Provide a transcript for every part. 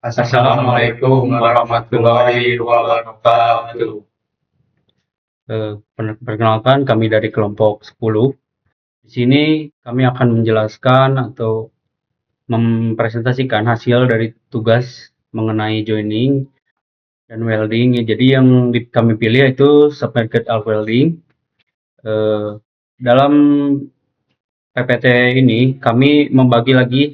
Assalamualaikum warahmatullahi wabarakatuh. Perkenalkan, kami dari kelompok 10. Di sini kami akan menjelaskan atau mempresentasikan hasil dari tugas mengenai joining dan welding. Jadi yang kami pilih itu submarket arc welding. Dalam PPT ini kami membagi lagi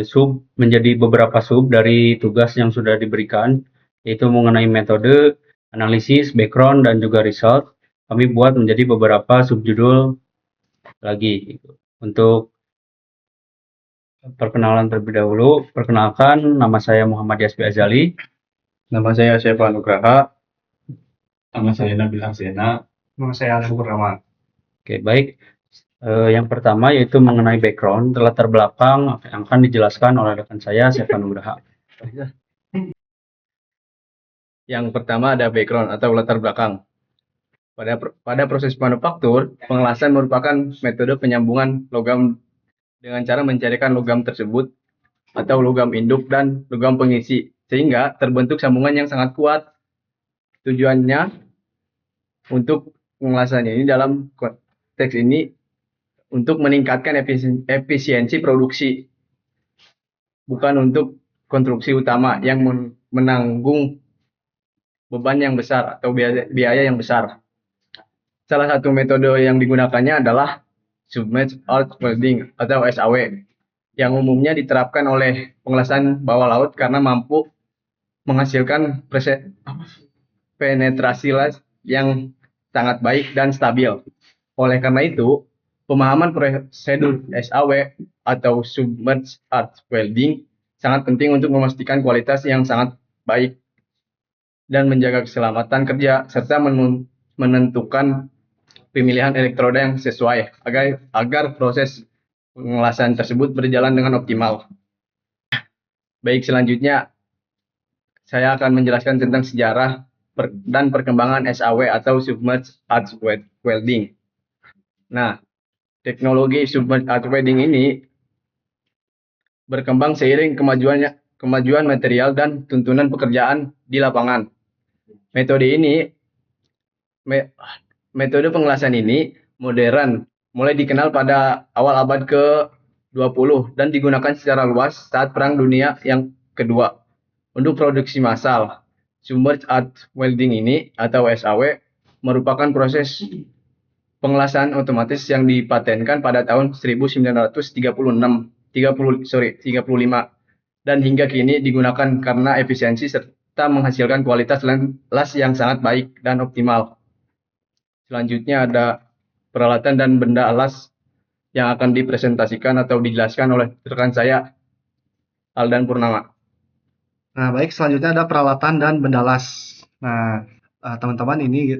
sub menjadi beberapa sub dari tugas yang sudah diberikan, yaitu mengenai metode, analisis, background, dan juga result. Kami buat menjadi beberapa subjudul lagi. Untuk perkenalan terlebih dahulu, perkenalkan, nama saya Muhammad Yasbi Azali. Nama saya Syefa Nugraha. Nama saya Nabil Arsena. Nama saya Alan Purnama. Oke, baik. Yang pertama yaitu mengenai background, latar belakang yang akan dijelaskan oleh rekan saya, Syefa Nugraha. Yang pertama ada background atau latar belakang. Pada proses manufaktur, pengelasan merupakan metode penyambungan logam dengan cara mencairkan logam tersebut atau logam induk dan logam pengisi, sehingga terbentuk sambungan yang sangat kuat. Tujuannya untuk pengelasan ini dalam konteks ini untuk meningkatkan efisiensi produksi, bukan untuk konstruksi utama yang menanggung beban yang besar atau biaya yang besar. Salah satu metode yang digunakannya adalah submerged arc welding atau SAW, yang umumnya diterapkan oleh pengelasan bawah laut karena mampu menghasilkan penetrasi las yang sangat baik dan stabil. Oleh karena itu, pemahaman prosedur SAW atau submerged arc welding sangat penting untuk memastikan kualitas yang sangat baik dan menjaga keselamatan kerja serta menentukan pemilihan elektroda yang sesuai agar proses pengelasan tersebut berjalan dengan optimal. Baik, selanjutnya saya akan menjelaskan tentang sejarah dan perkembangan SAW atau submerged arc welding. Nah, teknologi submerged arc welding ini berkembang seiring kemajuan material dan tuntunan pekerjaan di lapangan. Metode pengelasan ini modern, mulai dikenal pada awal abad ke-20 dan digunakan secara luas saat Perang Dunia yang Kedua. Untuk produksi massal, submerged arc welding ini atau SAW merupakan proses pengelasan otomatis yang dipatenkan pada tahun 1935 dan hingga kini digunakan karena efisiensi serta menghasilkan kualitas las yang sangat baik dan optimal. Selanjutnya ada peralatan dan benda alas yang akan dipresentasikan atau dijelaskan oleh rekan saya, Aldan Purnama. Nah, baik, selanjutnya ada peralatan dan benda las. Nah, teman-teman, ini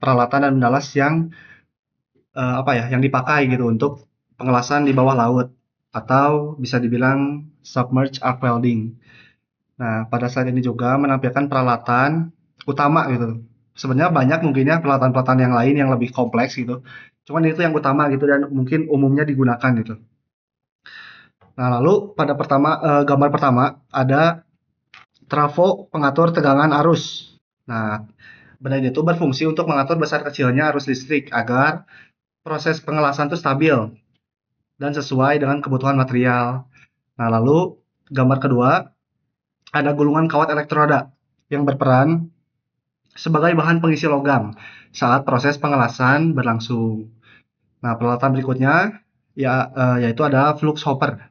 peralatan dan benda las yang yang dipakai gitu untuk pengelasan di bawah laut atau bisa dibilang submerged arc welding. Nah, pada saat ini juga menampilkan peralatan utama gitu. Sebenarnya banyak mungkin ya peralatan-peralatan yang lain yang lebih kompleks gitu. Cuman itu yang utama gitu dan mungkin umumnya digunakan gitu. Nah, lalu pada gambar pertama ada trafo pengatur tegangan arus. Nah, benda ini tuh berfungsi untuk mengatur besar kecilnya arus listrik agar proses pengelasan itu stabil dan sesuai dengan kebutuhan material. Nah, lalu gambar kedua ada gulungan kawat elektroda yang berperan sebagai bahan pengisi logam saat proses pengelasan berlangsung. Nah, peralatan berikutnya yaitu ada flux hopper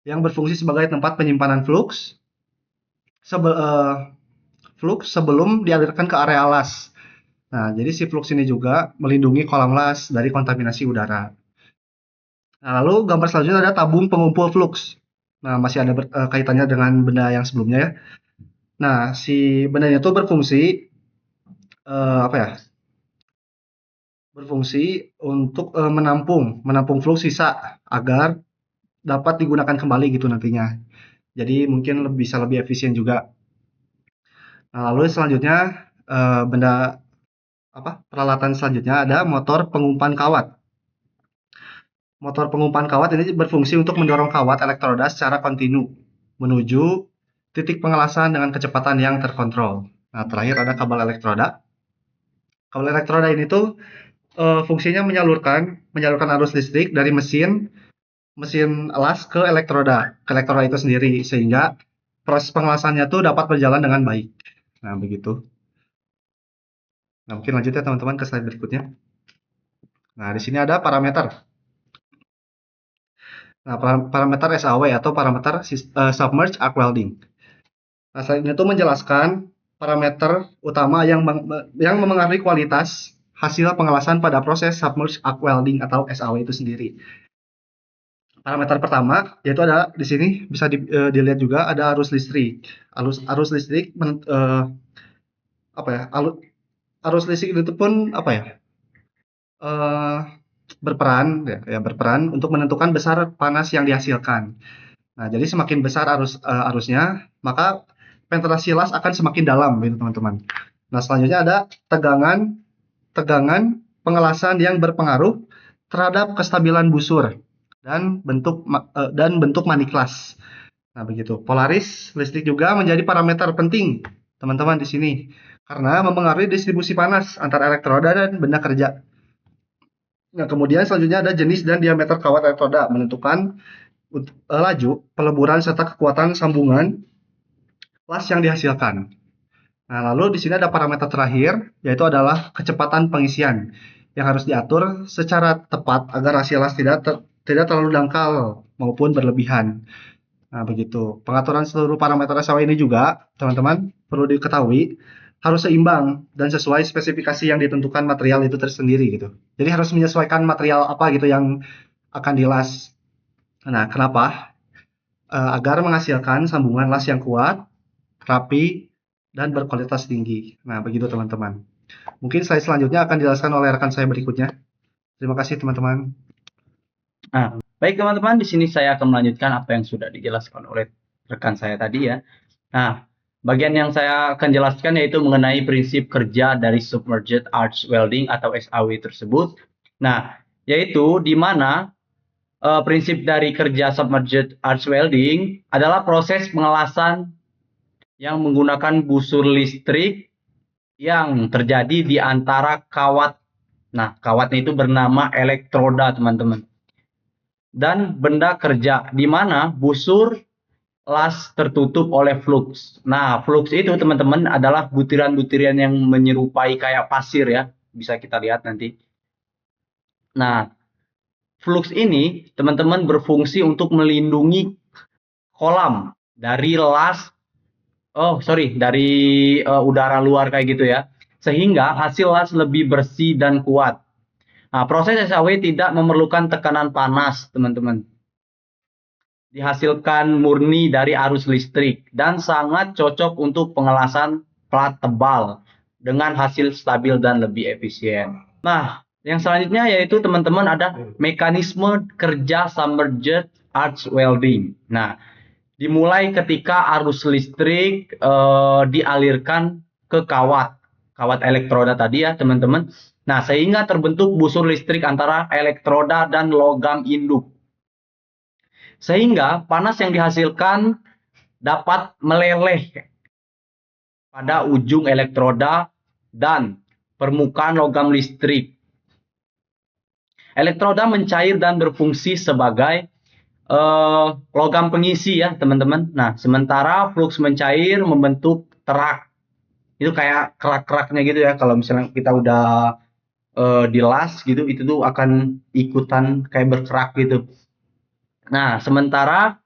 yang berfungsi sebagai tempat penyimpanan flux sebelum dialirkan ke area las. Nah, jadi si flux ini juga melindungi kolam las dari kontaminasi udara. Nah, lalu gambar selanjutnya ada tabung pengumpul flux. Nah, masih ada kaitannya dengan benda yang sebelumnya ya. Nah, si benda itu berfungsi berfungsi untuk menampung flux sisa agar dapat digunakan kembali gitu nantinya. Jadi mungkin bisa lebih efisien juga. Nah, lalu selanjutnya peralatan selanjutnya ada motor pengumpan kawat. Motor pengumpan kawat ini berfungsi untuk mendorong kawat elektroda secara kontinu menuju titik pengelasan dengan kecepatan yang terkontrol. Nah, terakhir ada kabel elektroda. Kabel elektroda ini tuh fungsinya menyalurkan arus listrik dari mesin las ke elektroda itu sendiri sehingga proses pengelasannya tuh dapat berjalan dengan baik. Nah, begitu. Nah, mungkin lanjut ya teman-teman ke slide berikutnya. Nah, di sini ada parameter. Nah, parameter SAW atau parameter submerged arc welding. Nah, slide ini tuh menjelaskan parameter utama yang memengaruhi kualitas hasil pengelasan pada proses submerged arc welding atau SAW itu sendiri. Parameter pertama yaitu ada di sini bisa dilihat juga ada arus listrik. Arus listrik apa ya? Arus listrik itu pun apa ya? Berperan untuk menentukan besar panas yang dihasilkan. Nah, jadi semakin besar arusnya, maka penetrasi las akan semakin dalam gitu teman-teman. Nah, selanjutnya ada tegangan pengelasan yang berpengaruh terhadap kestabilan busur dan bentuk manik las. Nah, begitu. Polaris listrik juga menjadi parameter penting teman-teman di sini karena mempengaruhi distribusi panas antar elektroda dan benda kerja. Nah, kemudian selanjutnya ada jenis dan diameter kawat elektroda menentukan laju, peleburan serta kekuatan sambungan las yang dihasilkan. Nah, lalu di sini ada parameter terakhir yaitu adalah kecepatan pengisian yang harus diatur secara tepat agar hasil las tidak terlalu dangkal maupun berlebihan. Nah, begitu. Pengaturan seluruh parameter SAW ini juga, teman-teman, perlu diketahui harus seimbang dan sesuai spesifikasi yang ditentukan material itu tersendiri gitu. Jadi harus menyesuaikan material apa gitu yang akan dilas. Nah, kenapa? Agar menghasilkan sambungan las yang kuat, rapi, dan berkualitas tinggi. Nah, begitu teman-teman. Mungkin slide selanjutnya akan dijelaskan oleh rekan saya berikutnya. Terima kasih teman-teman. Nah, baik teman-teman, di sini saya akan melanjutkan apa yang sudah dijelaskan oleh rekan saya tadi ya. Nah, bagian yang saya akan jelaskan yaitu mengenai prinsip kerja dari submerged arch welding atau SAW tersebut. Nah, yaitu di mana prinsip dari kerja submerged arch welding adalah proses pengelasan yang menggunakan busur listrik yang terjadi di antara kawat. Nah, kawatnya itu bernama elektroda, teman-teman. Dan benda kerja, di mana busur las tertutup oleh flux. Nah, flux itu teman-teman adalah butiran-butiran yang menyerupai kayak pasir ya. Bisa kita lihat nanti. Nah, flux ini teman-teman berfungsi untuk melindungi kolam dari dari udara luar kayak gitu ya. Sehingga hasil las lebih bersih dan kuat. Nah, proses SAW tidak memerlukan tekanan panas, teman-teman. Dihasilkan murni dari arus listrik dan sangat cocok untuk pengelasan plat tebal dengan hasil stabil dan lebih efisien. Nah, yang selanjutnya yaitu teman-teman ada mekanisme kerja submerged arch welding. Nah, dimulai ketika arus listrik dialirkan ke kawat elektroda tadi ya teman-teman. Nah, sehingga terbentuk busur listrik antara elektroda dan logam induk. Sehingga panas yang dihasilkan dapat meleleh pada ujung elektroda dan permukaan logam listrik. Elektroda mencair dan berfungsi sebagai logam pengisi ya teman-teman. Nah, sementara flux mencair membentuk terak. Itu kayak kerak-keraknya gitu ya. Kalau misalnya kita udah dilas gitu, itu tuh akan ikutan kayak berkerak gitu. Nah, sementara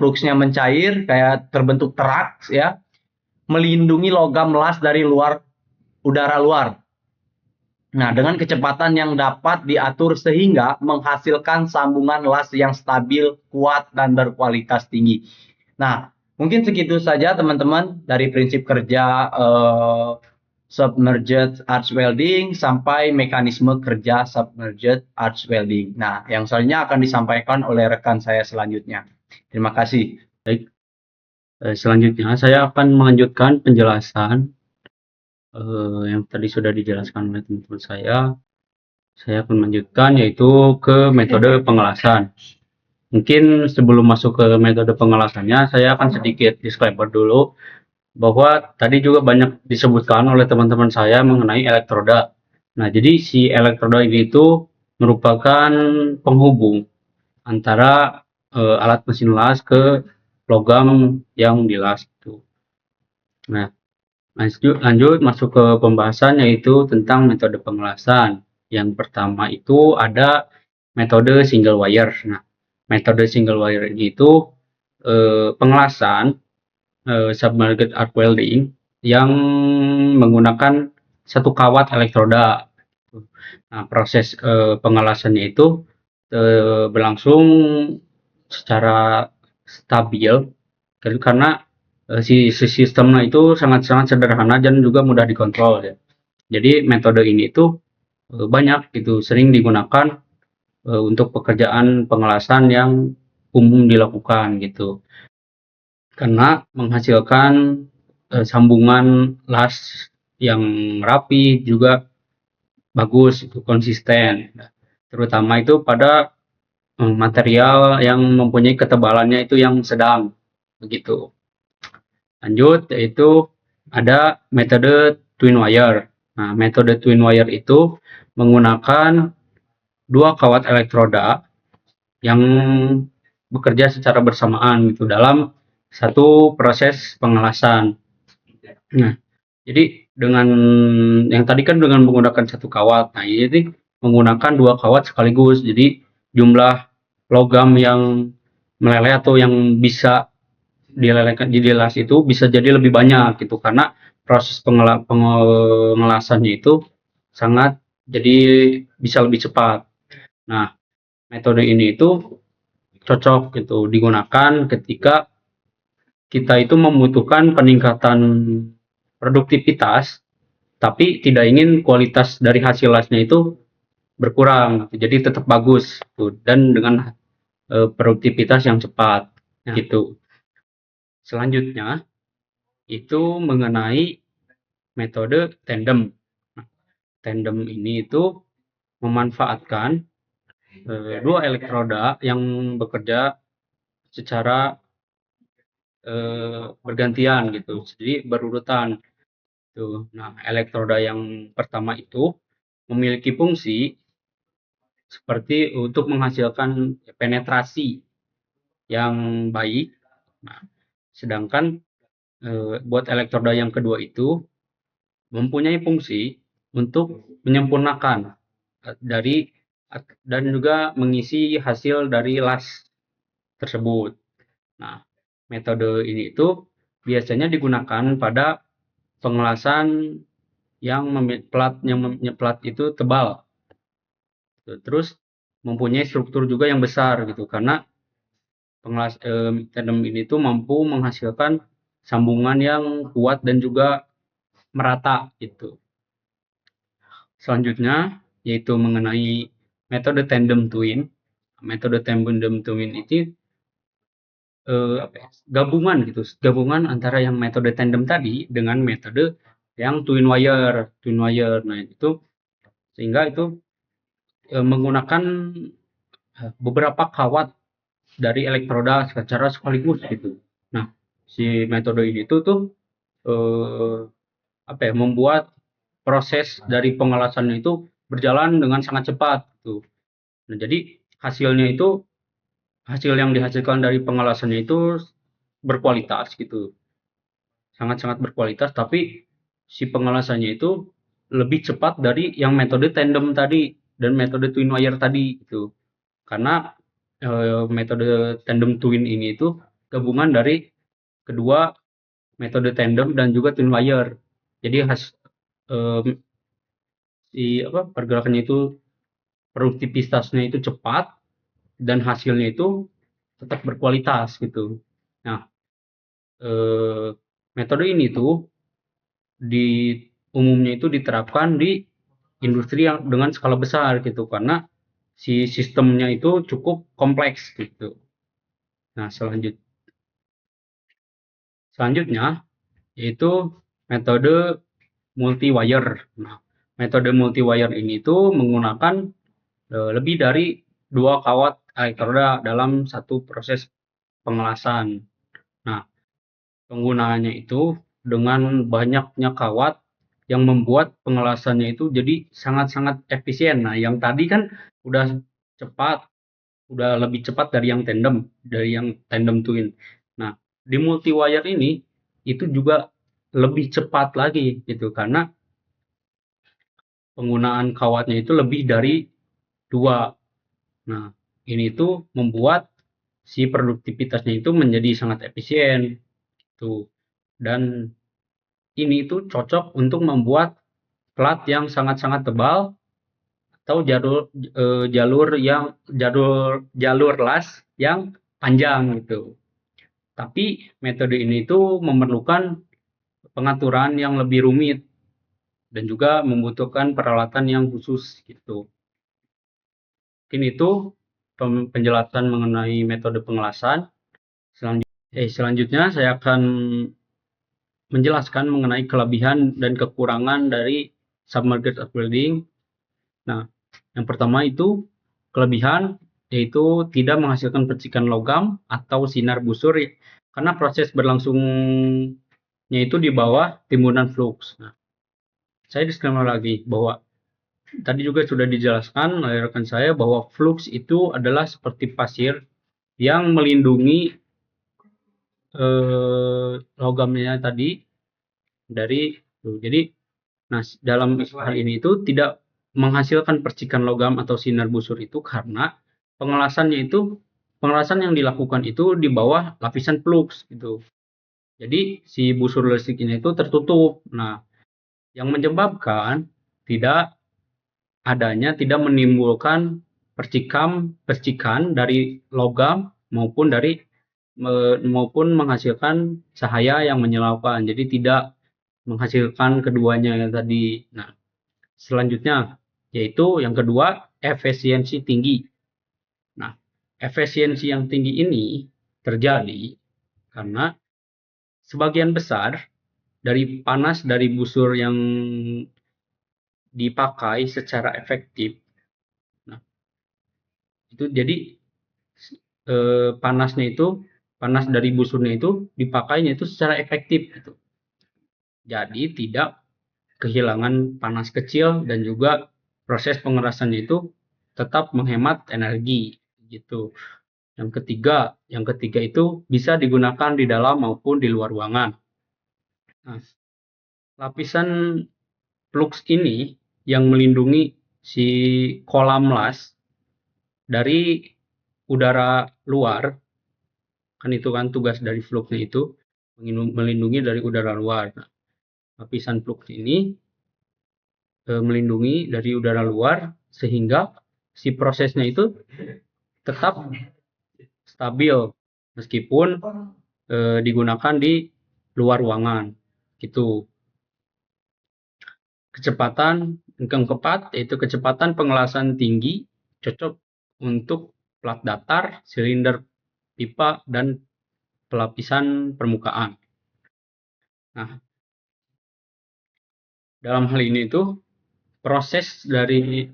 fluxnya mencair kayak terbentuk terak ya, melindungi logam las dari udara luar. Nah, dengan kecepatan yang dapat diatur sehingga menghasilkan sambungan las yang stabil, kuat, dan berkualitas tinggi. Nah, mungkin segitu saja teman-teman dari prinsip kerja submerged arch welding sampai mekanisme kerja submerged arch welding. Nah, yang selanjutnya akan disampaikan oleh rekan saya selanjutnya. Terima kasih. Baik, selanjutnya saya akan melanjutkan penjelasan yang tadi sudah dijelaskan oleh teman-teman saya saya akan melanjutkan yaitu ke metode pengelasan. Mungkin sebelum masuk ke metode pengelasannya, saya akan sedikit disclaimer dulu bahwa tadi juga banyak disebutkan oleh teman-teman saya mengenai elektroda. Nah, jadi si elektroda ini itu merupakan penghubung antara alat mesin las ke logam yang dilas itu. Nah, lanjut masuk ke pembahasan yaitu tentang metode pengelasan. Yang pertama itu ada metode single wire. Nah, metode single wire ini itu pengelasan submerged arc welding yang menggunakan satu kawat elektroda. Nah, proses pengelasannya itu berlangsung secara stabil karena si sistemnya itu sangat-sangat sederhana dan juga mudah dikontrol ya. Jadi metode ini itu banyak gitu sering digunakan untuk pekerjaan pengelasan yang umum dilakukan gitu. Karena menghasilkan sambungan las yang rapi juga bagus itu konsisten. Terutama itu pada material yang mempunyai ketebalannya itu yang sedang begitu. Lanjut yaitu ada metode twin wire. Nah, metode twin wire itu menggunakan dua kawat elektroda yang bekerja secara bersamaan gitu dalam satu proses pengelasan. Nah, jadi dengan yang tadi kan dengan menggunakan satu kawat. Nah, ini menggunakan dua kawat sekaligus. Jadi jumlah logam yang meleleh atau yang bisa dilelehkan dilas itu bisa jadi lebih banyak gitu karena proses pengelasannya itu sangat jadi bisa lebih cepat. Nah, metode ini itu cocok gitu digunakan ketika kita itu membutuhkan peningkatan produktivitas tapi tidak ingin kualitas dari hasil lasnya itu berkurang gitu. Jadi tetap bagus gitu dan dengan produktivitas yang cepat gitu. Selanjutnya itu mengenai metode tandem. Nah, tandem ini itu memanfaatkan dua elektroda yang bekerja secara bergantian gitu, jadi berurutan. Tuh. Nah, elektroda yang pertama itu memiliki fungsi seperti untuk menghasilkan penetrasi yang baik. Nah, sedangkan buat elektroda yang kedua itu mempunyai fungsi untuk menyempurnakan dari dan juga mengisi hasil dari las tersebut. Nah, metode ini itu biasanya digunakan pada pengelasan yang plat itu tebal. Terus mempunyai struktur juga yang besar gitu karena tandem ini tuh mampu menghasilkan sambungan yang kuat dan juga merata gitu. Selanjutnya yaitu mengenai metode tandem twin. Metode tandem twin itu gabungan gitu, gabungan antara yang metode tandem tadi dengan metode yang twin wire. Nah, itu sehingga itu menggunakan beberapa kawat dari elektroda secara sekaligus gitu. Nah, si metode ini tuh membuat proses dari pengelasannya itu berjalan dengan sangat cepat gitu. Nah, jadi hasil yang dihasilkan dari pengelasannya itu berkualitas gitu. Sangat-sangat berkualitas tapi si pengelasannya itu lebih cepat dari yang metode tandem tadi dan metode twin wire tadi gitu. Karena metode tandem twin ini itu gabungan dari kedua metode tandem dan juga twin wire. Jadi pergerakannya itu produktivitasnya itu cepat dan hasilnya itu tetap berkualitas gitu. Nah, metode ini tuh umumnya itu diterapkan di industri yang dengan skala besar gitu karena si sistemnya itu cukup kompleks gitu. Nah, selanjutnya yaitu metode multi wire. Nah, metode multi-wire ini tuh menggunakan lebih dari 2 kawat elektroda dalam satu proses pengelasan. Nah, penggunaannya itu dengan banyaknya kawat yang membuat pengelasannya itu jadi sangat-sangat efisien. Nah, yang tadi kan udah cepat, udah lebih cepat dari yang tandem twin. Nah, di multi wire ini itu juga lebih cepat lagi gitu karena penggunaan kawatnya itu lebih dari 2. Nah, ini tuh membuat si produktivitasnya itu menjadi sangat efisien tuh. Dan ini tuh cocok untuk membuat plat yang sangat-sangat tebal atau jalur las yang panjang gitu. Tapi metode ini tuh memerlukan pengaturan yang lebih rumit dan juga membutuhkan peralatan yang khusus gitu. Mungkin itu penjelasan mengenai metode pengelasan. Selanjutnya saya akan menjelaskan mengenai kelebihan dan kekurangan dari submerged earth welding. Nah, yang pertama itu kelebihan yaitu tidak menghasilkan percikan logam atau sinar busur karena proses berlangsungnya itu di bawah timbunan flux. Nah, saya disclaimer lagi bahwa tadi juga sudah dijelaskan oleh rekan saya bahwa flux itu adalah seperti pasir yang melindungi logamnya tadi dari jadi dalam hal ini itu tidak menghasilkan percikan logam atau sinar busur itu karena pengelasan yang dilakukan itu di bawah lapisan flux gitu. Jadi si busur listriknya itu tertutup. Nah, yang menyebabkan tidak menimbulkan percikan dari logam maupun menghasilkan cahaya yang menyilaukan. Jadi tidak menghasilkan keduanya tadi. Nah, selanjutnya yaitu yang kedua, efisiensi tinggi. Nah, efisiensi yang tinggi ini terjadi karena sebagian besar dari panas dari busur yang dipakai secara efektif. Nah, itu jadi panas dari busurnya itu dipakainya itu secara efektif gitu. Jadi tidak kehilangan panas kecil dan juga proses pengerasannya itu tetap menghemat energi gitu. Yang ketiga itu bisa digunakan di dalam maupun di luar ruangan. Nah, lapisan flux ini yang melindungi si kolam las dari udara luar, kan itu kan tugas dari fluxnya itu melindungi dari udara luar. Nah, lapisan flux ini melindungi dari udara luar sehingga si prosesnya itu tetap stabil meskipun digunakan di luar ruangan gitu. Kecepatan yang keempat yaitu kecepatan pengelasan tinggi cocok untuk plat datar, silinder pipa dan pelapisan permukaan. Nah, dalam hal ini itu proses dari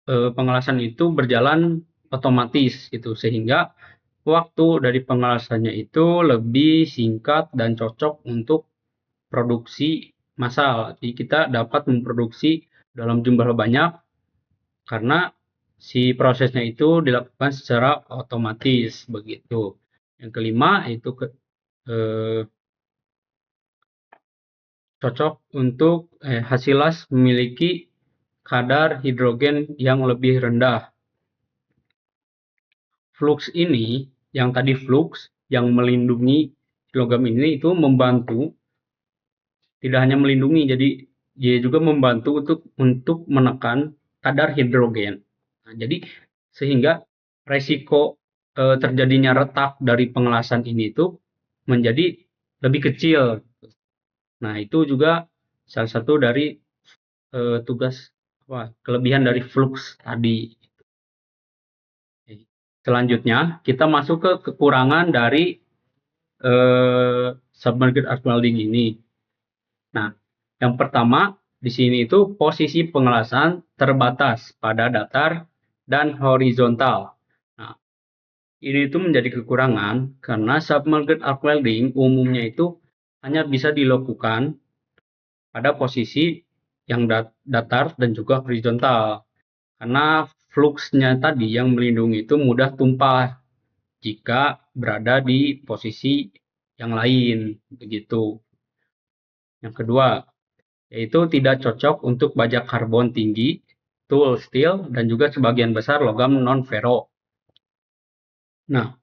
pengelasan itu berjalan otomatis gitu sehingga waktu dari pengelasannya itu lebih singkat dan cocok untuk produksi massal. Jadi kita dapat memproduksi dalam jumlah banyak karena si prosesnya itu dilakukan secara otomatis begitu. Yang kelima itu cocok untuk hasil las memiliki kadar hidrogen yang lebih rendah. Flux ini, yang tadi flux yang melindungi logam ini itu membantu, tidak hanya melindungi, jadi dia juga membantu untuk menekan kadar hidrogen. Nah, jadi sehingga resiko terjadinya retak dari pengelasan ini itu menjadi lebih kecil. Nah, itu juga salah satu dari kelebihan dari flux tadi. Selanjutnya, kita masuk ke kekurangan dari submerged earth welding ini. Nah, yang pertama, di sini itu posisi pengelasan terbatas pada datar dan horizontal. Nah, ini itu menjadi kekurangan karena submerged arc welding umumnya itu hanya bisa dilakukan pada posisi yang datar dan juga horizontal. Karena fluxnya tadi yang melindungi itu mudah tumpah jika berada di posisi yang lain, begitu. Yang kedua, yaitu tidak cocok untuk baja karbon tinggi, tool steel, dan juga sebagian besar logam non-ferro. Nah,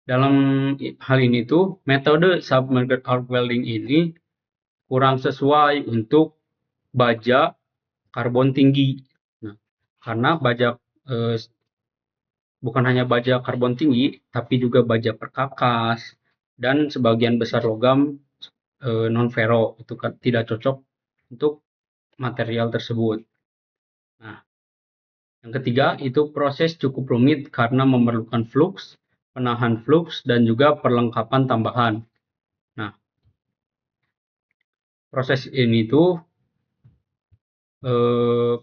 dalam hal ini tuh metode submerged arc welding ini kurang sesuai untuk baja karbon tinggi. Nah, karena baja bukan hanya baja karbon tinggi, tapi juga baja perkakas dan sebagian besar logam non-ferro itu kan tidak cocok untuk material tersebut. Nah, yang ketiga itu proses cukup rumit karena memerlukan flux, penahan flux, dan juga perlengkapan tambahan. Nah, proses ini tuh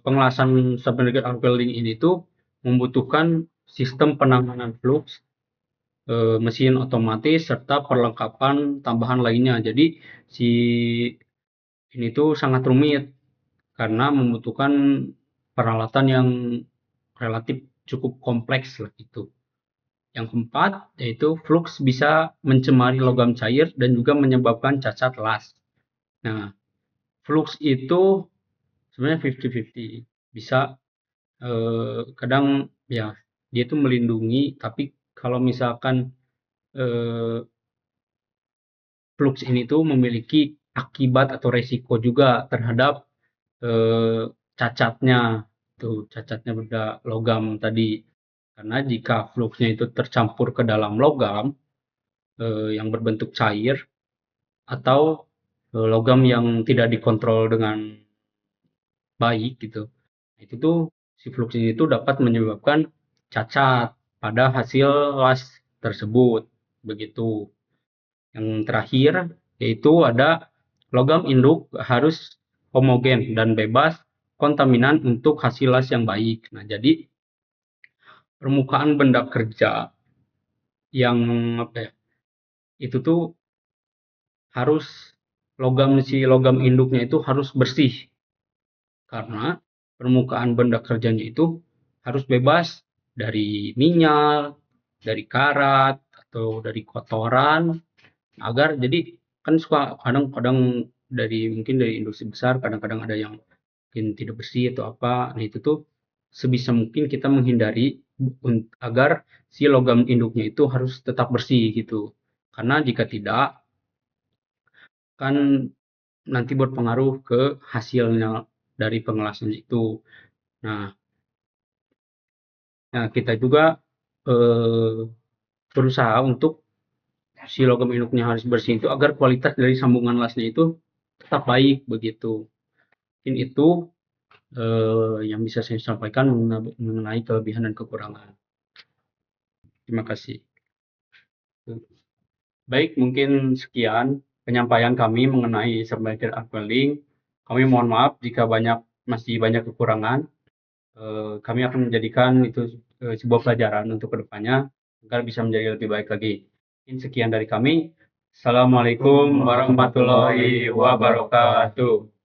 pengelasan submerged arc welding ini tuh membutuhkan sistem penanganan flux, mesin otomatis, serta perlengkapan tambahan lainnya. Jadi si ini tuh sangat rumit karena membutuhkan peralatan yang relatif cukup kompleks lah itu. Yang keempat yaitu flux bisa mencemari logam cair dan juga menyebabkan cacat las. Nah, flux itu sebenarnya 50-50. Bisa kadang ya dia itu melindungi, tapi kalau misalkan flux ini tuh memiliki akibat atau resiko juga terhadap cacatnya benda logam tadi. Karena jika fluxnya itu tercampur ke dalam logam yang berbentuk cair atau logam yang tidak dikontrol dengan baik gitu, itu tuh si flux ini tuh dapat menyebabkan cacat pada hasil las tersebut, begitu. Yang terakhir yaitu ada logam induk harus homogen dan bebas kontaminan untuk hasil las yang baik. Nah, jadi permukaan benda kerja yang itu tuh harus logam induknya itu harus bersih karena permukaan benda kerjanya itu harus bebas dari minyak, dari karat atau dari kotoran agar jadi kan suka kadang-kadang mungkin dari industri besar kadang-kadang ada yang mungkin tidak bersih atau apa. Nah, itu tuh sebisa mungkin kita menghindari agar si logam induknya itu harus tetap bersih gitu. Karena jika tidak kan nanti berpengaruh ke hasilnya dari pengelasan itu. Nah, kita juga berusaha untuk si logam induknya harus bersih itu agar kualitas dari sambungan lasnya itu tetap baik begitu. Mungkin itu yang bisa saya sampaikan mengenai kelebihan dan kekurangan. Terima kasih. Baik, mungkin sekian penyampaian kami mengenai submerged arc welding. Kami mohon maaf jika masih banyak kekurangan. Kami akan menjadikan itu sebuah pelajaran untuk kedepannya agar bisa menjadi lebih baik lagi. Sekian dari kami. Assalamualaikum warahmatullahi wabarakatuh.